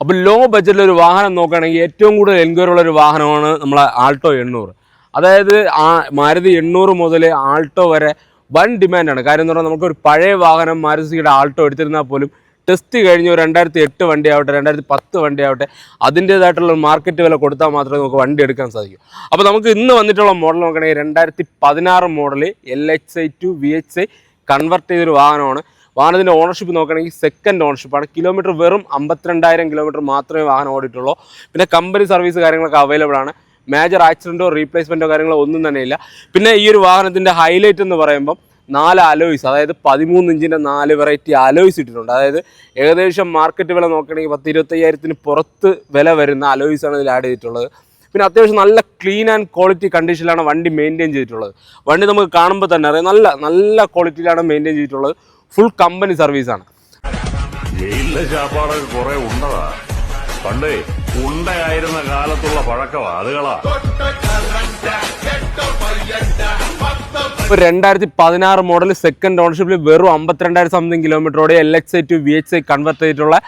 അപ്പോൾ ലോ ബഡ്ജറ്റിൽ ഒരു വാഹനം നോക്കുകയാണെങ്കിൽ ഏറ്റവും കൂടുതൽ എൻക്വയറി ഉള്ള ഒരു വാഹനമാണ് നമ്മളെ ആൾട്ടോ 800. അതായത് മാരുതി 800 മുതൽ ആൾട്ടോ വരെ വൻ ഡിമാൻഡാണ്. കാര്യം എന്ന് പറഞ്ഞാൽ നമുക്കൊരു പഴയ വാഹനം മാരുതിയുടെ ആൾട്ടോ എടുത്തിരുന്നാൽ പോലും ടെസ്റ്റ് കഴിഞ്ഞ് 2008 വണ്ടി ആവട്ടെ 2010 വണ്ടി ആവട്ടെ അതിൻ്റേതായിട്ടുള്ള മാർക്കറ്റ് വില കൊടുത്താൽ മാത്രമേ നമുക്ക് വണ്ടി എടുക്കാൻ സാധിക്കൂ. അപ്പോൾ നമുക്ക് ഇന്ന് വന്നിട്ടുള്ള മോഡൽ നോക്കുകയാണെങ്കിൽ 2016 model LXi to VXi convert ചെയ്തൊരു വാഹനമാണ്. വാഹനത്തിൻ്റെ ഓണർഷിപ്പ് നോക്കുകയാണെങ്കിൽ സെക്കൻഡ് ഓണർഷിപ്പാണ്. കിലോമീറ്റർ വെറും 52,000 കിലോമീറ്റർ മാത്രമേ വാഹനം ഓടിയിട്ടുള്ളൂ. പിന്നെ കമ്പനി സർവീസ് കാര്യങ്ങളൊക്കെ അവൈലബിൾ ആണ്. മേജർ ആക്സിഡൻറ്റോ റീപ്ലേസ്മെൻറ്റോ കാര്യങ്ങളോ ഒന്നും തന്നെ ഇല്ല. പിന്നെ ഈ ഒരു വാഹനത്തിൻ്റെ ഹൈലൈറ്റ് എന്ന് പറയുമ്പം 4 അലോയ്സ്, അതായത് 13 ഇഞ്ചിൻ്റെ 4 വെറൈറ്റി അലോയ്സ് ഇട്ടിട്ടുണ്ട്. അതായത് ഏകദേശം മാർക്കറ്റ് വില നോക്കുകയാണെങ്കിൽ 10-25,000 പുറത്ത് വില വരുന്ന അലോയ്സാണ് ഇതിൽ ആഡ് ചെയ്തിട്ടുള്ളത്. പിന്നെ അത്യാവശ്യം നല്ല ക്ലീൻ ആൻഡ് ക്വാളിറ്റി കണ്ടീഷനിലാണ് വണ്ടി മെയിൻറ്റെയിൻ ചെയ്തിട്ടുള്ളത്. വണ്ടി നമുക്ക് കാണുമ്പോൾ തന്നെ അറിയാം നല്ല ക്വാളിറ്റിയിലാണ് മെയിൻറ്റെയിൻ ചെയ്തിട്ടുള്ളത്. ഫുൾ കമ്പനി സർവീസാണ്. പണ്ടേ ഉണ്ടയായിരുന്ന കാലത്തുള്ള പഴക്കമാ അതുകളാ. 2016 മോഡൽ സെക്കൻഡ് ഓണർഷിപ്പിൽ വെറും 52,000 സംതിങ് കിലോമീറ്ററോടെ LXi to VXi കൺവെർട്ട് ചെയ്തിട്ടുള്ള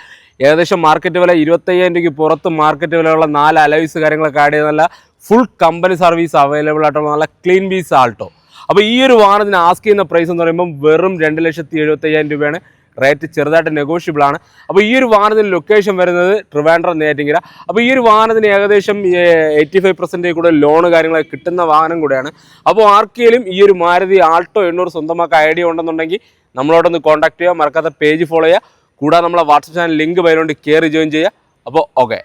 ഏകദേശം മാർക്കറ്റ് വില 25,000 രൂപയ്ക്ക് പുറത്ത് മാർക്കറ്റ് വിലയുള്ള 4 അലോയ്സ് കാര്യങ്ങളൊക്കെ ആഡ് ചെയ്ത് നല്ല ഫുൾ കമ്പനി സർവീസ് അവൈലബിൾ ആയിട്ടുള്ള നല്ല ക്ലീൻ പീസ് ആൾട്ടോ. അപ്പോൾ ഈ ഒരു വാഹനത്തിന് ആസ്ക് ചെയ്യുന്ന പ്രൈസ് എന്ന് പറയുമ്പോൾ വെറും 2,75,000 രൂപയാണ്. റേറ്റ് ചെറുതായിട്ട് നെഗോഷ്യബിൾ ആണ്. അപ്പോൾ ഈ ഒരു വാഹനത്തിന് ലൊക്കേഷൻ വരുന്നത് ട്രിവാൻഡ്രം നെയ്യാറ്റിൻകര. അപ്പോൾ ഈ ഒരു വാഹനത്തിന് ഏകദേശം 85% കൂടെ ലോണ് കാര്യങ്ങളൊക്കെ കിട്ടുന്ന വാഹനം കൂടെയാണ്. അപ്പോൾ ആർക്കെങ്കിലും ഈ ഒരു മാരുതി ആൾട്ടോ 800 സ്വന്തമാക്കാൻ ഐഡിയ ഉണ്ടെന്നുണ്ടെങ്കിൽ നമ്മളോടൊന്ന് കോൺടാക്ട് ചെയ്യുക. മറക്കാത്ത പേജ് ഫോളോ ചെയ്യുക. കൂടാതെ നമ്മളെ വാട്സപ്പ് ചാനൽ ലിങ്ക് വരുന്നുണ്ട്, കയറി ജോയിൻ ചെയ്യുക. അപ്പോൾ ഓക്കെ.